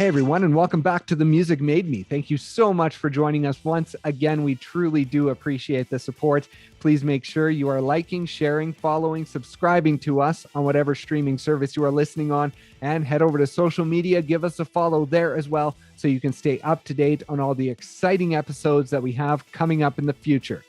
Hey everyone, and welcome back to The Music Made Me. Thank you so much for joining us once again. We truly do appreciate the support. Please make sure you are liking, sharing, following, subscribing to us on whatever streaming service you are listening on, and head over to social media. Give us a follow there as well so you can stay up to date on all the exciting episodes that we have coming up in the future.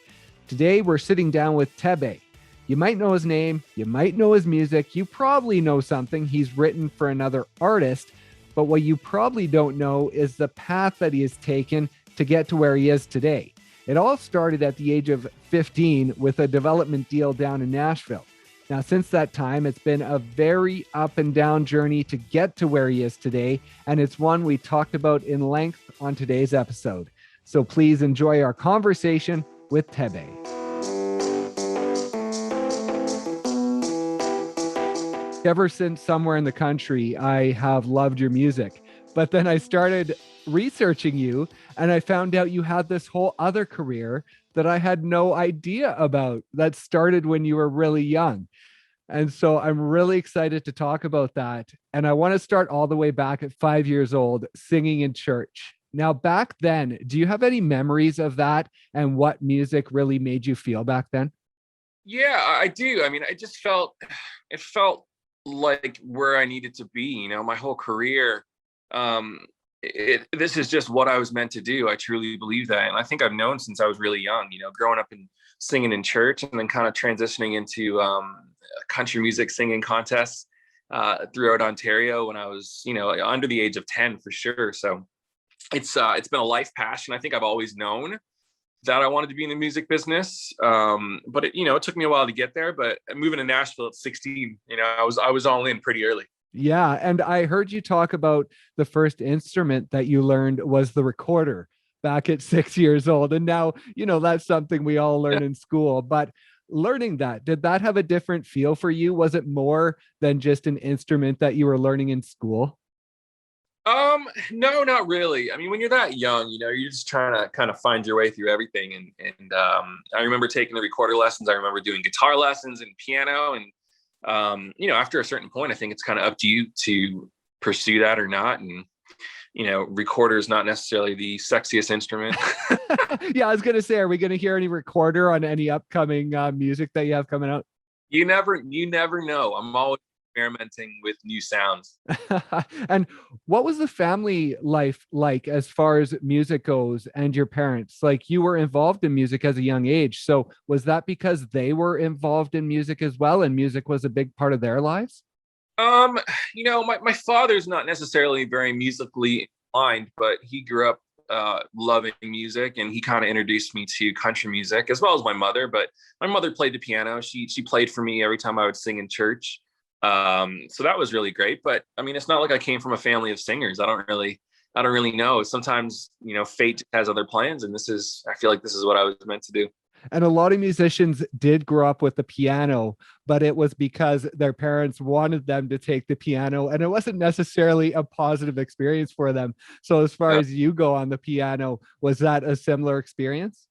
Today, we're sitting down with Tebey. You might know his name, you might know his music, you probably know something he's written for another artist. But what you probably don't know is the path that he has taken to get to where he is today. It all started at the age of 15 with a development deal down in Nashville. Now, since that time, it's been a very up and down journey to get to where he is today, and it's one we talked about in length on today's episode. So please enjoy our conversation with Tebey. Ever since Somewhere in the Country, I have loved your music. But then I started researching you and I found out you had this whole other career that I had no idea about that started when you were really young. And so I'm really excited to talk about that. And I want to start all the way back at 5 years old, singing in church. Now, back then, do you have any memories of that and what music really made you feel back then? Yeah, I do. I mean, it felt like where I needed to be, my whole career. This is just what I was meant to do. I truly believe that. And I think I've known since I was really young, growing up and singing in church and then kind of transitioning into country music singing contests throughout Ontario when I was, under the age of 10 for sure. So it's been a life passion. I think I've always known that I wanted to be in the music business. But it took me a while to get there, but moving to Nashville at 16, I was all in pretty early. Yeah. And I heard you talk about the first instrument that you learned was the recorder back at 6 years old. And now, that's something we all learn in school, but learning that, did that have a different feel for you? Was it more than just an instrument that you were learning in school? No, not really. I mean, when you're that young, you're just trying to kind of find your way through everything. And I remember taking the recorder lessons. I remember doing guitar lessons and piano. And, after a certain point, I think it's kind of up to you to pursue that or not. And, recorder is not necessarily the sexiest instrument. Yeah, I was going to say, are we going to hear any recorder on any upcoming music that you have coming out? You never know. I'm always experimenting with new sounds. And what was the family life like as far as music goes and your parents? Like, you were involved in music as a young age. So was that because they were involved in music as well and music was a big part of their lives? My father's not necessarily very musically inclined, but he grew up loving music, and he kind of introduced me to country music as well as my mother. But my mother played the piano. She played for me every time I would sing in church. So that was really great. But I mean, it's not like I came from a family of singers. I don't really know. Sometimes, fate has other plans, and I feel like this is what I was meant to do. And a lot of musicians did grow up with the piano, but it was because their parents wanted them to take the piano, and it wasn't necessarily a positive experience for them. So as far as you go on the piano, was that a similar experience?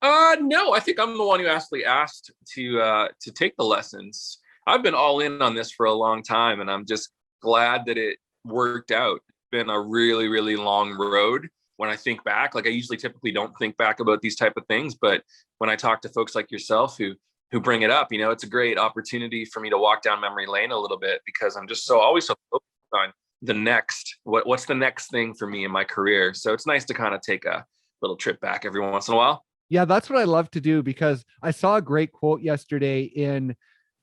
No, I think I'm the one who actually asked to take the lessons. I've been all in on this for a long time, and I'm just glad that it worked out. It's been a really, really long road. When I think back, like I usually typically don't think back about these type of things, but when I talk to folks like yourself who bring it up, it's a great opportunity for me to walk down memory lane a little bit, because I'm just always so focused on the next, what's the next thing for me in my career. So it's nice to kind of take a little trip back every once in a while. Yeah, that's what I love to do, because I saw a great quote yesterday in,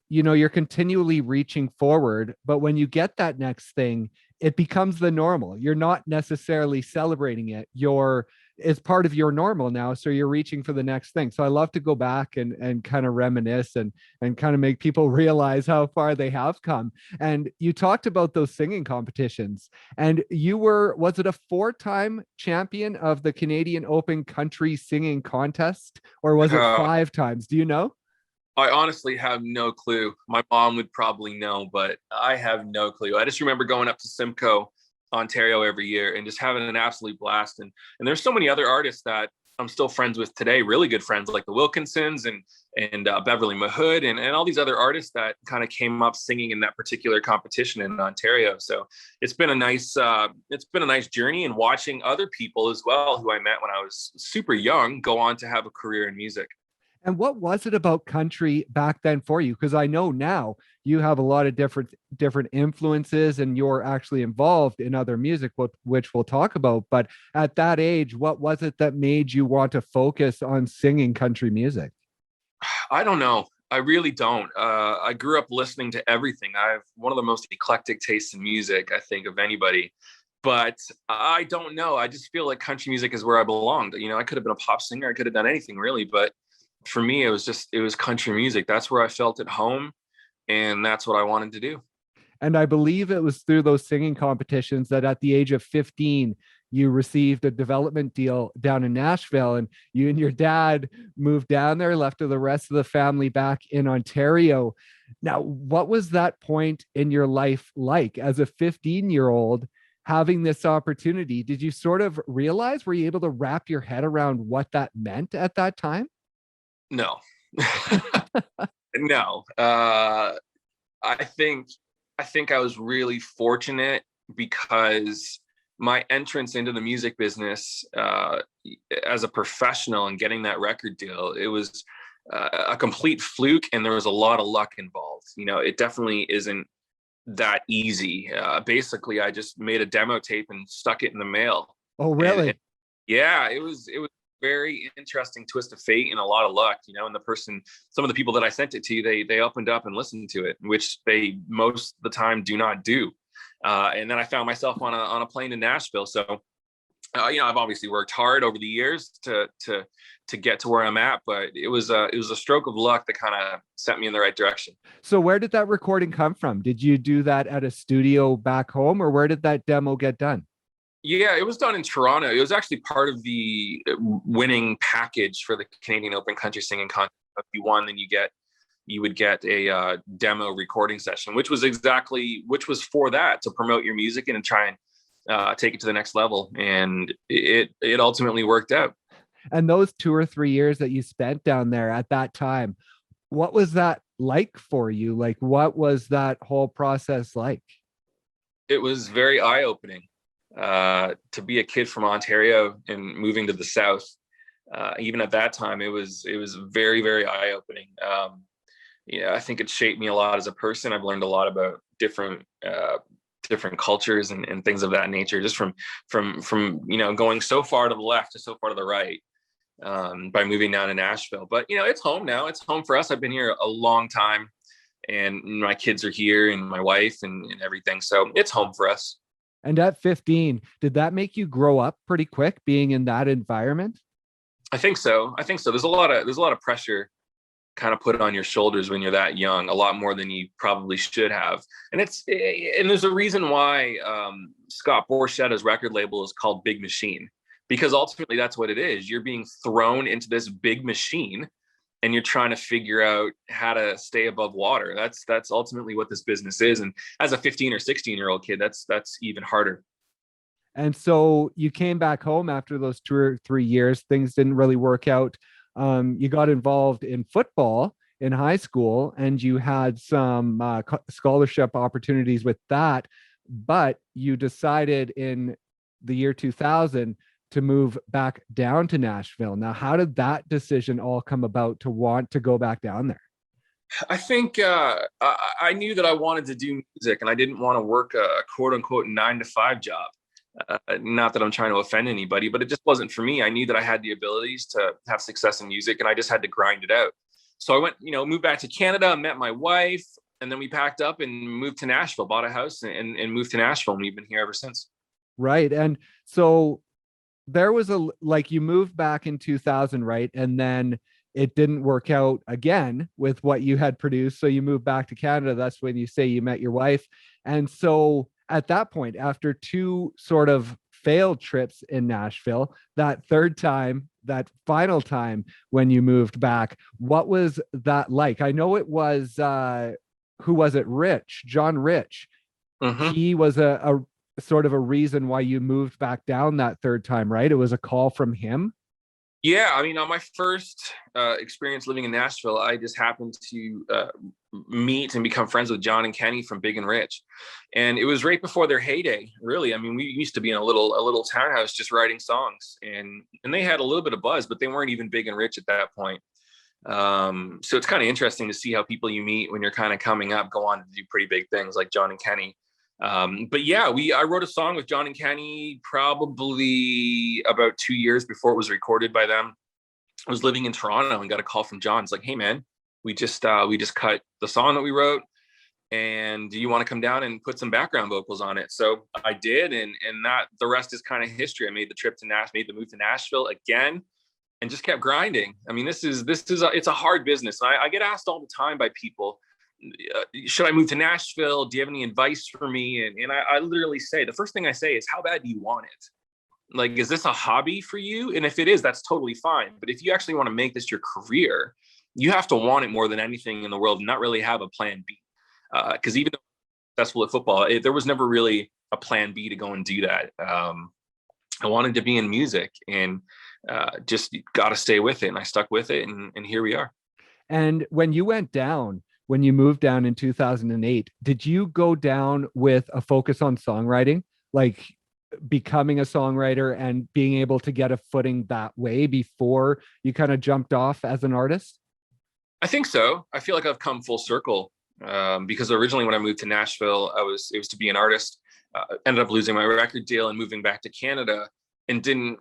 you're continually reaching forward, but when you get that next thing, it becomes the normal. You're not necessarily celebrating it. It's part of your normal now. So you're reaching for the next thing. So I love to go back and kind of reminisce and kind of make people realize how far they have come. And you talked about those singing competitions, and was it a 4-time champion of the Canadian Open Country Singing Contest, or was it 5 times? Do you know? I honestly have no clue. My mom would probably know, but I have no clue. I just remember going up to Simcoe, Ontario every year and just having an absolute blast. And there's so many other artists that I'm still friends with today, really good friends like the Wilkinsons and Beverly Mahood and all these other artists that kind of came up singing in that particular competition in Ontario. So it's been a nice journey, and watching other people as well who I met when I was super young go on to have a career in music. And what was it about country back then for you? Because I know now you have a lot of different influences, and you're actually involved in other music, which we'll talk about. But at that age, what was it that made you want to focus on singing country music? I don't know. I really don't. I grew up listening to everything. I have one of the most eclectic tastes in music, I think, of anybody. But I don't know. I just feel like country music is where I belonged. You know, I could have been a pop singer. I could have done anything really, but for me, it was country music. That's where I felt at home, and that's what I wanted to do. And I believe it was through those singing competitions that at the age of 15, you received a development deal down in Nashville, and you and your dad moved down there, left the rest of the family back in Ontario. Now, what was that point in your life like as a 15-year-old having this opportunity? Did you sort of realize, were you able to wrap your head around what that meant at that time? No. No. I think I was really fortunate because my entrance into the music business as a professional and getting that record deal, it was a complete fluke, and there was a lot of luck involved. You know, it definitely isn't that easy. Basically, I just made a demo tape and stuck it in the mail. Oh, really? And yeah, it was very interesting twist of fate and a lot of luck, you know. And some of the people that I sent it to, they opened up and listened to it, which they most of the time do not do. And then I found myself on a plane to Nashville. So, you know, I've obviously worked hard over the years to get to where I'm at, but it was a stroke of luck that kind of sent me in the right direction. So where did that recording come from? Did you do that at a studio back home, or where did that demo get done? Yeah, it was done in Toronto. It was actually part of the winning package for the Canadian Open Country Singing Contest. If you won, then you would get a demo recording session, which was for that, to promote your music and try and take it to the next level. And it ultimately worked out. And those 2 or 3 years that you spent down there at that time, what was that like for you? Like, what was that whole process like? It was very eye-opening. To be a kid from Ontario and moving to the South, even at that time, it was very, very eye-opening. Yeah, I think it shaped me a lot as a person. I've learned a lot about different cultures and things of that nature, just from you know, going so far to the left to so far to the right, by moving down to Nashville. But you know, it's home now. It's home for us. I've been here a long time, and my kids are here, and my wife and everything. So it's home for us. And at 15, did that make you grow up pretty quick being in that environment? I think so. There's a lot of pressure kind of put on your shoulders when you're that young, a lot more than you probably should have. And there's a reason why Scott Borchetta's record label is called Big Machine, because ultimately that's what it is. You're being thrown into this big machine, and you're trying to figure out how to stay above water. That's ultimately what this business is. And as a 15 or 16-year-old kid, that's even harder. And so you came back home after those 2 or 3 years. Things didn't really work out. You got involved in football in high school, and you had some scholarship opportunities with that. But you decided in the year 2000 to move back down to Nashville. Now, how did that decision all come about to want to go back down there? I think I knew that I wanted to do music, and I didn't want to work a quote unquote 9-to-5 job. Not that I'm trying to offend anybody, but it just wasn't for me. I knew that I had the abilities to have success in music, and I just had to grind it out. So I went, you know, moved back to Canada, met my wife, and then we packed up and moved to Nashville, bought a house and moved to Nashville. And we've been here ever since. Right. And so there was you moved back in 2000, right? And then it didn't work out again with what you had produced. So you moved back to Canada. That's when you say you met your wife. And so at that point, after two sort of failed trips in Nashville, that third time, that final time when you moved back, what was that like? I know it was, who was it? John Rich. Mm-hmm. He was a sort of a reason why you moved back down that third time, right? It was a call from him. Yeah, I mean, on my first experience living in Nashville, I just happened to meet and become friends with John and Kenny from Big and Rich, and it was right before their heyday. Really, I mean, we used to be in a little townhouse just writing songs, and they had a little bit of buzz, but they weren't even big and rich at that point. So it's kind of interesting to see how people you meet when you're kind of coming up go on to do pretty big things like John and Kenny. But yeah, I wrote a song with John and Kenny probably about 2 years before it was recorded by them. I was living in Toronto and got a call from John. It's like, hey man, we just cut the song that we wrote, and do you want to come down and put some background vocals on it? So I did, and that the rest is kind of history. I made the trip to made the move to Nashville again, and just kept grinding. I mean, it's a hard business. I get asked all the time by people, should I move to Nashville? Do you have any advice for me? And I literally say, the first thing I say is, how bad do you want it? Like, is this a hobby for you? And if it is, that's totally fine. But if you actually want to make this your career, you have to want it more than anything in the world and not really have a plan B. Because even though I'm successful at football, there was never really a plan B to go and do that. I wanted to be in music, and just got to stay with it. And I stuck with it, and here we are. And when you moved down in 2008, did you go down with a focus on songwriting, like becoming a songwriter and being able to get a footing that way before you kind of jumped off as an artist? I think so. I feel like I've come full circle, because originally when I moved to Nashville, it was to be an artist. Ended up losing my record deal and moving back to Canada, and didn't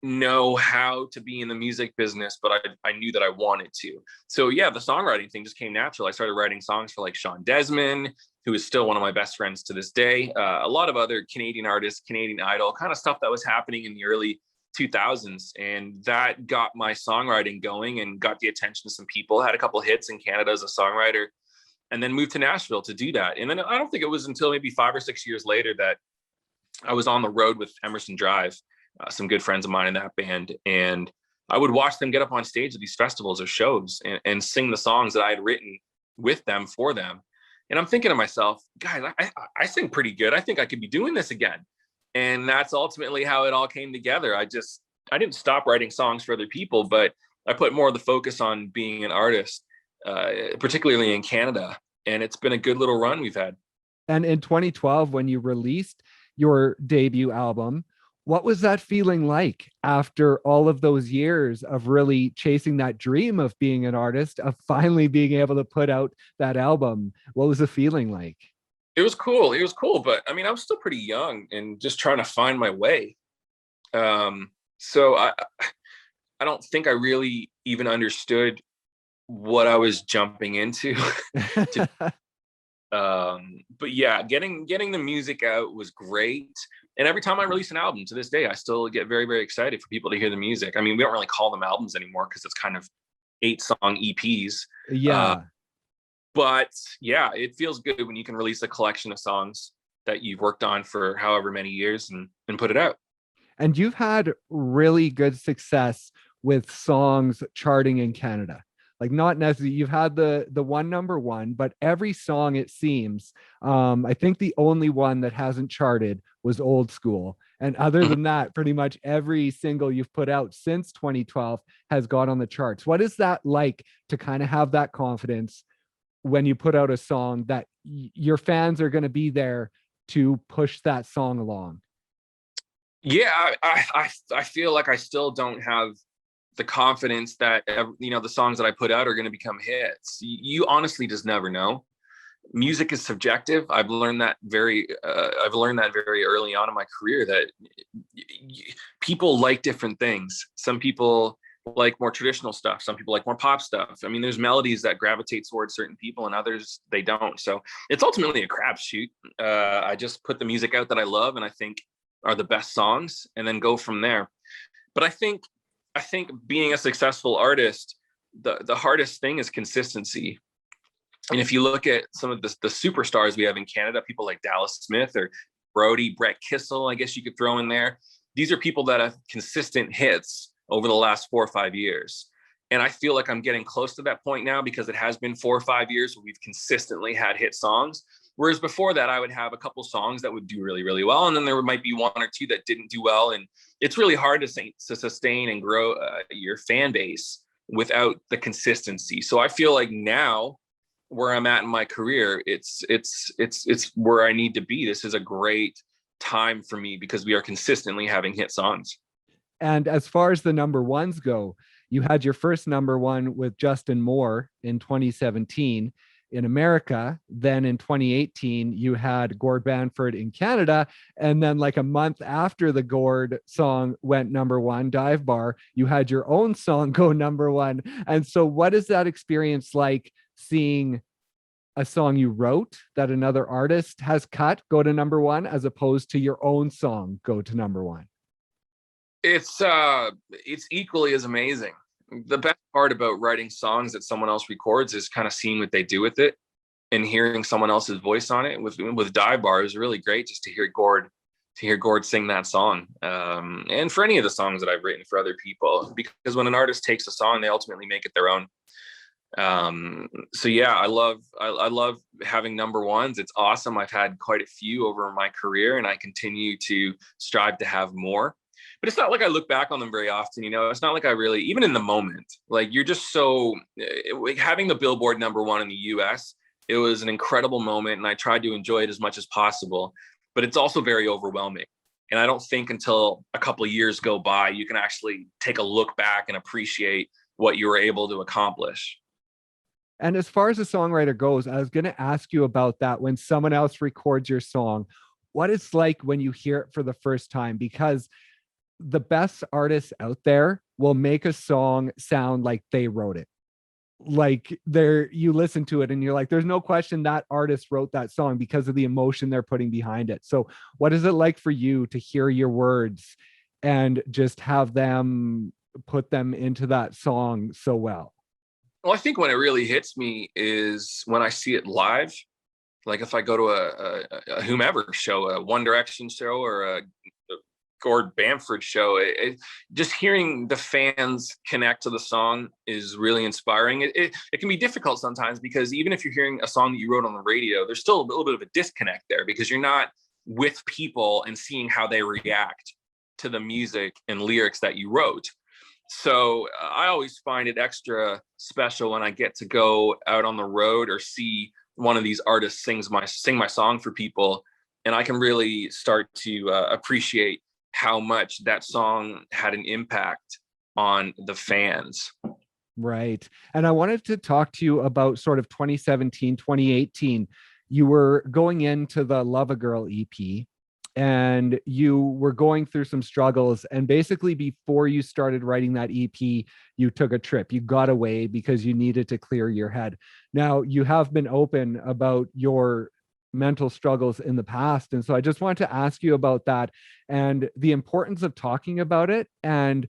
know how to be in the music business, but I knew that I wanted to. So yeah, the songwriting thing just came natural. I started writing songs for like Sean Desmond, who is still one of my best friends to this day. A lot of other Canadian artists, Canadian Idol, kind of stuff that was happening in the early 2000s. And that got my songwriting going and got the attention of some people. Had a couple of hits in Canada as a songwriter, and then moved to Nashville to do that. And then I don't think it was until maybe 5 or 6 years later that I was on the road with Emerson Drive, some good friends of mine in that band. And I would watch them get up on stage at these festivals or shows and sing the songs that I had written with them for them. And I'm thinking to myself, guys, I sing pretty good. I think I could be doing this again. And that's ultimately how it all came together. I didn't stop writing songs for other people, but I put more of the focus on being an artist, particularly in Canada. And it's been a good little run we've had. And in 2012, when you released your debut album, what was that feeling like after all of those years of really chasing that dream of being an artist, of finally being able to put out that album? What was the feeling like? It was cool. It was cool. But I mean, I was still pretty young and just trying to find my way. So I don't think I really even understood what I was jumping into. But yeah, getting the music out was great. And every time I release an album to this day, I still get very, very excited for people to hear the music. I mean, we don't really call them albums anymore because it's kind of 8-song EPs. Yeah. But yeah, it feels good when you can release a collection of songs that you've worked on for however many years and put it out. And you've had really good success with songs charting in Canada. Like, not necessarily you've had the one number one, but every song, it seems, I think the only one that hasn't charted was Old School. And other than that, pretty much every single you've put out since 2012 has gone on the charts. What is that like to kind of have that confidence when you put out a song that your fans are going to be there to push that song along? Yeah, I feel like I still don't have the confidence that the songs that I put out are going to become hits. You honestly just never know. Music is subjective. I've learned that very early on in my career, that people like different things. Some people like more traditional stuff. Some people like more pop stuff. I mean, there's melodies that gravitate towards certain people and others they don't. So it's ultimately a crapshoot. I just put the music out that I love and I think are the best songs, and then go from there. But I think being a successful artist, the hardest thing is consistency. And if you look at some of the superstars we have in Canada, people like Dallas Smith or Brody, Brett Kissel, I guess you could throw in there. These are people that have consistent hits over the last 4 or 5 years. And I feel like I'm getting close to that point now, because it has been 4 or 5 years where we've consistently had hit songs. Whereas before that, I would have a couple songs that would do really, really well. And then there might be one or two that didn't do well. And it's really hard to sustain and grow your fan base without the consistency. So I feel like now where I'm at in my career, it's where I need to be. This is a great time for me because we are consistently having hit songs. And as far as the number ones go, you had your first number one with Justin Moore in 2017 in America. Then in 2018, you had Gord Banford in Canada. And then like a month after the Gord song went number one, Dive Bar, you had your own song go number one. And so what is that experience like, seeing a song you wrote that another artist has cut go to number one, as opposed to your own song go to number one? It's equally as amazing. The best part about writing songs that someone else records is kind of seeing what they do with it and hearing someone else's voice on it. With Dive Bar, it was really great just to hear Gord sing that song. And for any of the songs that I've written for other people, because when an artist takes a song, they ultimately make it their own. So yeah, I love having number ones. It's awesome. I've had quite a few over my career, and I continue to strive to have more. But it's not like I look back on them very often, it's not like I really, even in the moment, like you're just so, having the Billboard number one in the US, it was an incredible moment, and I tried to enjoy it as much as possible, but it's also very overwhelming. And I don't think until a couple of years go by, you can actually take a look back and appreciate what you were able to accomplish. And as far as a songwriter goes, I was going to ask you about that. When someone else records your song, what it's like when you hear it for the first time, because the best artists out there will make a song sound like they wrote it. Like you listen to it and you're like, there's no question that artist wrote that song because of the emotion they're putting behind it. So what is it like for you to hear your words and just have them put them into that song so well? Well, I think when it really hits me is when I see it live. Like if I go to a whomever show, a One Direction show or a Gord Banford show, just hearing the fans connect to the song is really inspiring. It can be difficult sometimes, because even if you're hearing a song that you wrote on the radio, there's still a little bit of a disconnect there, because you're not with people and seeing how they react to the music and lyrics that you wrote. So I always find it extra special when I get to go out on the road or see one of these artists sing my song for people, and I can really start to appreciate how much that song had an impact on the fans. Right. And I wanted to talk to you about sort of 2017, 2018. You were going into the Love a Girl EP, and you were going through some struggles. And basically before you started writing that EP, you took a trip. You got away because you needed to clear your head. Now, you have been open about your mental struggles in the past. And so I just want to ask you about that and the importance of talking about it and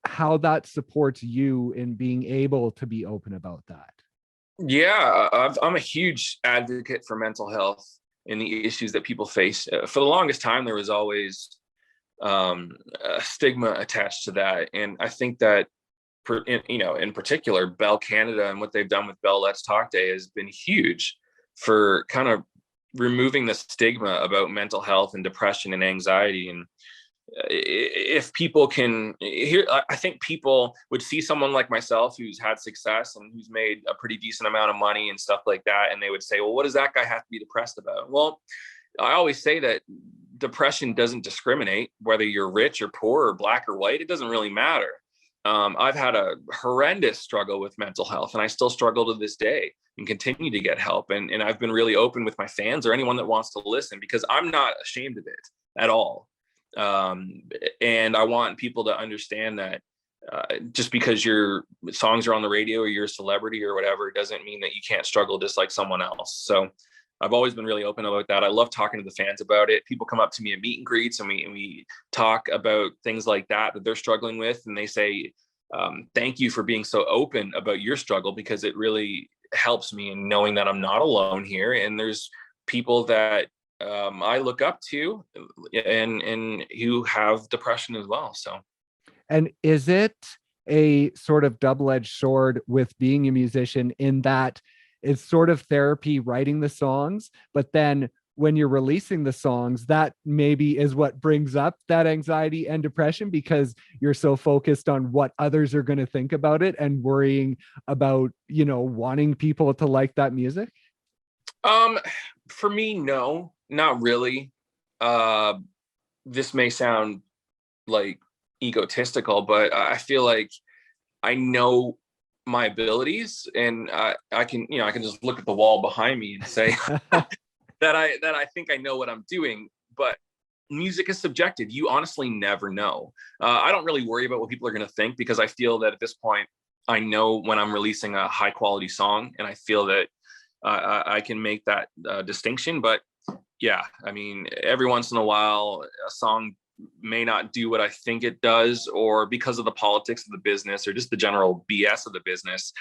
how that supports you in being able to be open about that. Yeah, I'm a huge advocate for mental health and the issues that people face. For the longest time, there was always a stigma attached to that. And I think that, in particular, Bell Canada and what they've done with Bell Let's Talk Day has been huge for kind of removing the stigma about mental health and depression and anxiety. And if people can hear, I think people would see someone like myself who's had success and who's made a pretty decent amount of money and stuff like that, and they would say, well, what does that guy have to be depressed about? Well, I always say that depression doesn't discriminate whether you're rich or poor or black or white. It doesn't really matter. I've had a horrendous struggle with mental health, and I still struggle to this day and continue to get help. And I've been really open with my fans or anyone that wants to listen, because I'm not ashamed of it at all. And I want people to understand that just because your songs are on the radio or you're a celebrity or whatever, doesn't mean that you can't struggle just like someone else. So I've always been really open about that. I love talking to the fans about it. People come up to me at meet and greets, and we talk about things like that they're struggling with. And they say, thank you for being so open about your struggle, because it really helps me in knowing that I'm not alone here. And there's people that I look up to and who have depression as well. So, and is it a sort of double-edged sword with being a musician, in that it's sort of therapy writing the songs, but then when you're releasing the songs, that maybe is what brings up that anxiety and depression because you're so focused on what others are going to think about it and worrying about, wanting people to like that music? For me, no, not really. This may sound like egotistical, but I feel like I know my abilities, and I can just look at the wall behind me and say that I think I know what I'm doing. But music is subjective. You honestly never know. I don't really worry about what people are going to think because I feel that at this point, I know when I'm releasing a high quality song, and I feel that I can make that distinction. But yeah, I mean, every once in a while, a song may not do what I think it does, or because of the politics of the business or just the general BS of the business,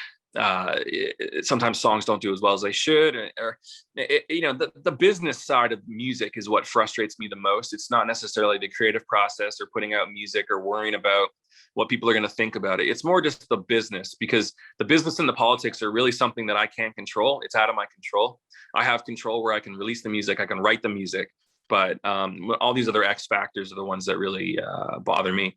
sometimes songs don't do as well as they should. Or the business side of music is what frustrates me the most. It's not necessarily the creative process or putting out music or worrying about what people are going to think about it. It's more just the business, because the business and the politics are really something that I can't control. It's out of my control. I have control where I can release the music, I can write the music, but all these other X factors are the ones that really bother me.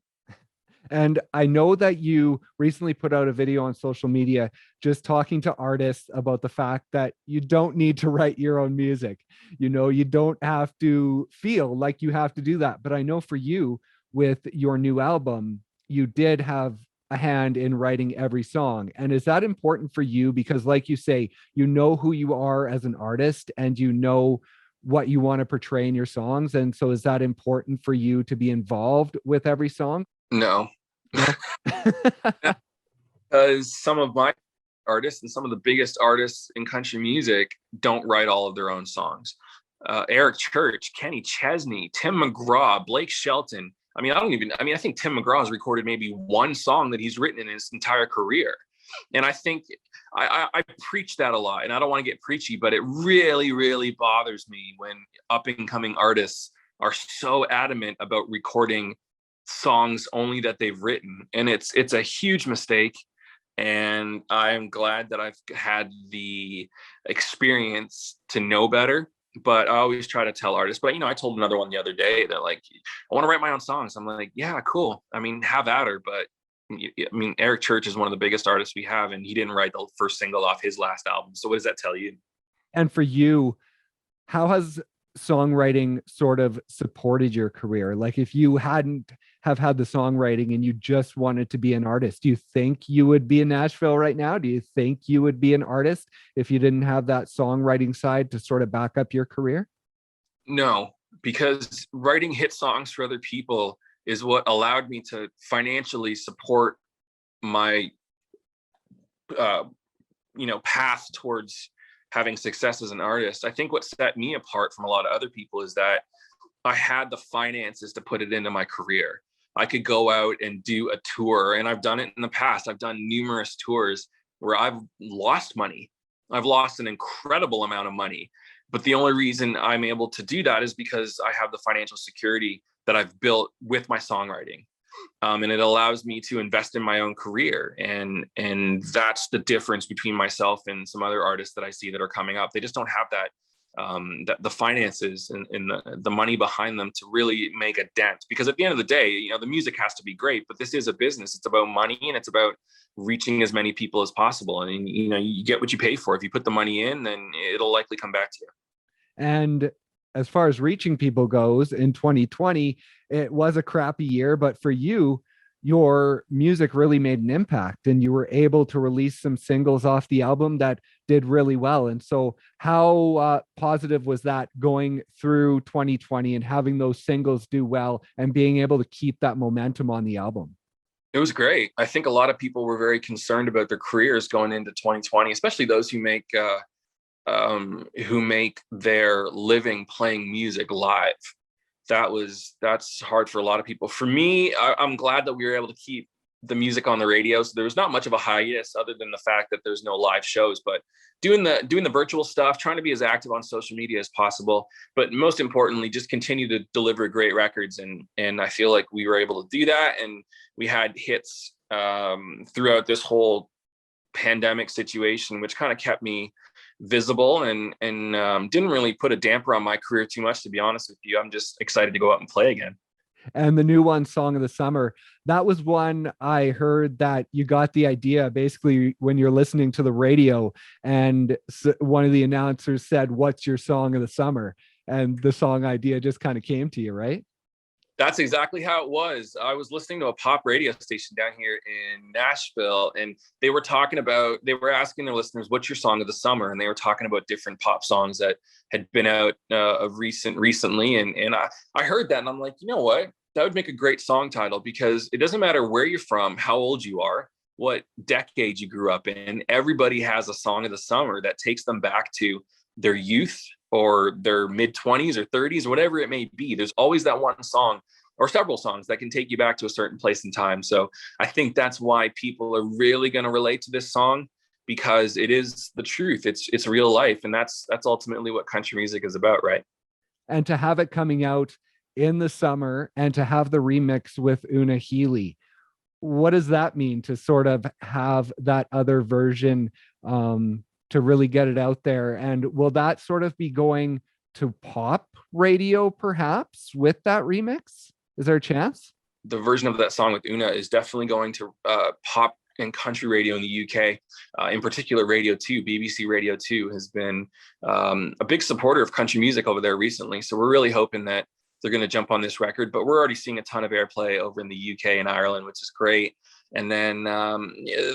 And I know that you recently put out a video on social media just talking to artists about the fact that you don't need to write your own music. You don't have to feel like you have to do that. But I know for you, with your new album, you did have a hand in writing every song. And is that important for you? Because, like you say, you know who you are as an artist and you know what you want to portray in your songs. And so, is that important for you to be involved with every song? No. No. Because some of my artists and some of the biggest artists in country music don't write all of their own songs. Eric Church, Kenny Chesney, Tim McGraw, Blake Shelton. I think Tim McGraw has recorded maybe one song that he's written in his entire career. And I think I preach that a lot, and I don't want to get preachy, but it really, really bothers me when up and coming artists are so adamant about recording songs only that they've written. And it's a huge mistake. And I'm glad that I've had the experience to know better. But I always try to tell artists, but I told another one the other day that, like, I want to write my own songs. I'm like, yeah, cool. I mean, have at her. But Eric Church is one of the biggest artists we have, and he didn't write the first single off his last album. So what does that tell you? And for you, how has songwriting sort of supported your career? Like, if you hadn't have had the songwriting and you just wanted to be an artist, do you think you would be in Nashville right now? Do you think you would be an artist if you didn't have that songwriting side to sort of back up your career? No, because writing hit songs for other people is what allowed me to financially support my path towards having success as an artist. I think what set me apart from a lot of other people is that I had the finances to put it into my career. I could go out and do a tour, and I've done it in the past. I've done numerous tours where I've lost money. I've lost an incredible amount of money. But the only reason I'm able to do that is because I have the financial security that I've built with my songwriting. And it allows me to invest in my own career. And that's the difference between myself and some other artists that I see that are coming up. They just don't have that the finances and the money behind them to really make a dent. Because at the end of the day, the music has to be great, but this is a business. It's about money, and it's about reaching as many people as possible. And you get what you pay for. If you put the money in, then it'll likely come back to you. And as far as reaching people goes, in 2020, it was a crappy year, but for you, your music really made an impact and you were able to release some singles off the album that did really well. And so how positive was that going through 2020 and having those singles do well and being able to keep that momentum on the album? It was great. I think a lot of people were very concerned about their careers going into 2020, especially those who make their living playing music live. That's hard for a lot of people. For me, I'm glad that we were able to keep the music on the radio. So there was not much of a hiatus other than the fact that there's no live shows, but doing the virtual stuff, trying to be as active on social media as possible. But most importantly, just continue to deliver great records. And I feel like we were able to do that. And we had hits throughout this whole pandemic situation, which kind of kept me visible, and didn't really put a damper on my career too much, to be honest with you. I'm just excited to go out and play again. And the new one, Song of the Summer, that was one I heard that you got the idea basically when you're listening to the radio, and one of the announcers said, "What's your song of the summer?" And the song idea just kind of came to you, right? That's exactly how it was. I was listening to a pop radio station down here in Nashville, and they were asking their listeners, "What's your song of the summer?" And they were talking about different pop songs that had been out recently. And I heard that, and I'm like, you know what? That would make a great song title, because it doesn't matter where you're from, how old you are, what decade you grew up in. Everybody has a song of the summer that takes them back to their youth or their mid 20s or 30s, or whatever it may be. There's always that one song or several songs that can take you back to a certain place in time. So I think that's why people are really going to relate to this song, because it is the truth. It's real life. And that's ultimately what country music is about, right? And to have it coming out in the summer and to have the remix with Una Healy, what does that mean to sort of have that other version, to really get it out there? And will that sort of be going to pop radio perhaps with that remix? Is there a chance? The version of that song with Una is definitely going to pop and country radio in the UK, in particular Radio 2. BBC Radio 2 has been a big supporter of country music over there recently. So we're really hoping that they're going to jump on this record, but we're already seeing a ton of airplay over in the UK and Ireland, which is great. And then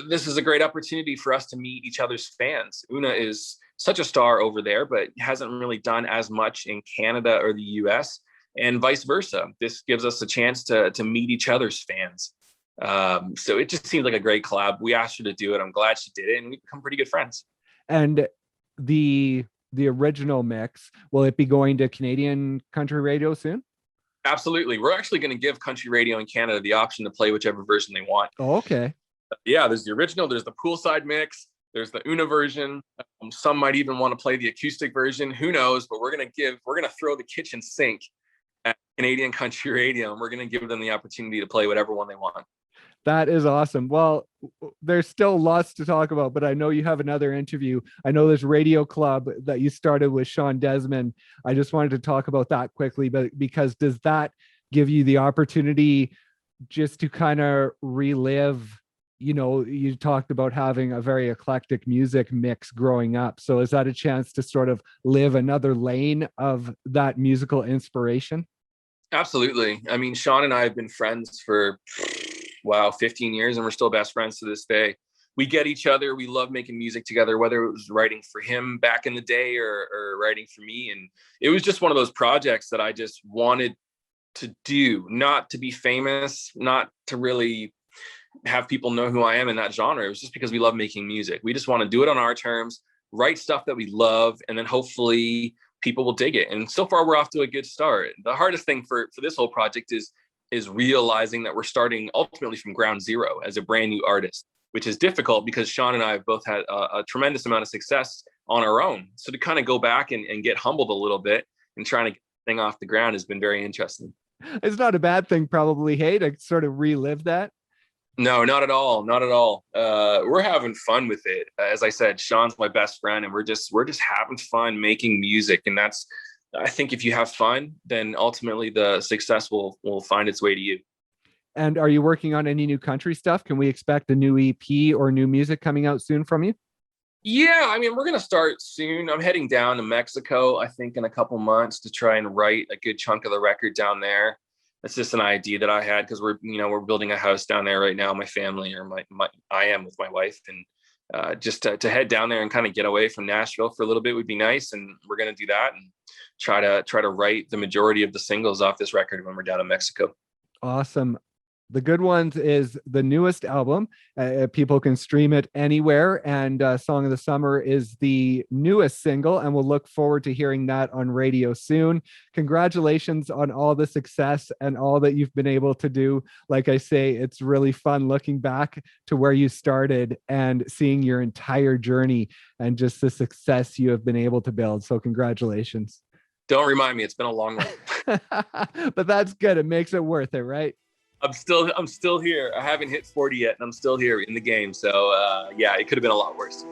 this is a great opportunity for us to meet each other's fans. Una is such a star over there, but hasn't really done as much in Canada or the US, and vice versa. This gives us a chance to meet each other's fans. So it just seems like a great collab. We asked her to do it. I'm glad she did it, and we've become pretty good friends. And the original mix, will it be going to Canadian country radio soon? Absolutely. We're actually going to give country radio in Canada the option to play whichever version they want. Oh, okay. Yeah, there's the original, there's the poolside mix, there's the Una version. Some might even want to play the acoustic version. Who knows? But we're going to throw the kitchen sink at Canadian country radio, and we're going to give them the opportunity to play whatever one they want. That is awesome. Well, there's still lots to talk about, but I know you have another interview. I know this radio club that you started with Sean Desmond. I just wanted to talk about that quickly, but because does that give you the opportunity just to kind of relive, you talked about having a very eclectic music mix growing up. So is that a chance to sort of live another lane of that musical inspiration? Absolutely. I mean, Sean and I have been friends for 15 years, and we're still best friends to this day. We get each other. We love making music together, whether it was writing for him back in the day or writing for me. And it was just one of those projects that I just wanted to do, not to be famous, not to really have people know who I am in that genre. It was just because we love making music. We just want to do it on our terms, write stuff that we love, and then hopefully people will dig it. And so far, we're off to a good start. The hardest thing for this whole project is realizing that we're starting ultimately from ground zero as a brand new artist, which is difficult because Sean and I have both had a tremendous amount of success on our own. So to kind of go back and get humbled a little bit and trying to get the thing off the ground has been very interesting. It's not a bad thing, probably, hey, to sort of relive that. No, not at all. Not at all. We're having fun with it. As I said, Sean's my best friend, and we're just having fun making music. And I think if you have fun, then ultimately the success will find its way to you. And are you working on any new country stuff? Can we expect a new EP or new music coming out soon from you? Yeah, I mean, we're going to start soon. I'm heading down to Mexico, I think, in a couple months to try and write a good chunk of the record down there. It's just an idea that I had because we're building a house down there right now. My family, or I am with my wife, and just to head down there and kind of get away from Nashville for a little bit would be nice. And we're going to do that and try to write the majority of the singles off this record when we're down in Mexico. Awesome. The Good Ones is the newest album. People can stream it anywhere. And Song of the Summer is the newest single. And we'll look forward to hearing that on radio soon. Congratulations on all the success and all that you've been able to do. Like I say, it's really fun looking back to where you started and seeing your entire journey and just the success you have been able to build. So congratulations. Don't remind me. It's been a long run. But that's good. It makes it worth it, right? I'm still here. I haven't hit 40 yet, and I'm still here in the game. So yeah, it could have been a lot worse.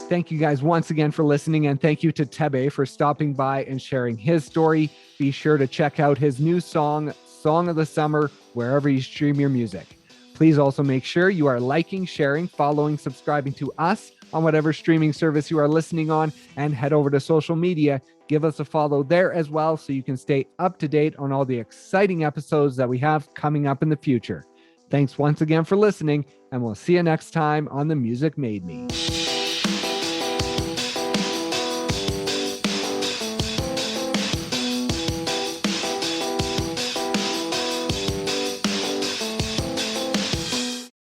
Thank you guys once again for listening, and thank you to Tebey for stopping by and sharing his story. Be sure to check out his new song, Song of the Summer, wherever you stream your music. Please also make sure you are liking, sharing, following, subscribing to us on whatever streaming service you are listening on, and head over to social media. Give us a follow there as well so you can stay up to date on all the exciting episodes that we have coming up in the future. Thanks once again for listening, and we'll see you next time on The Music Made Me.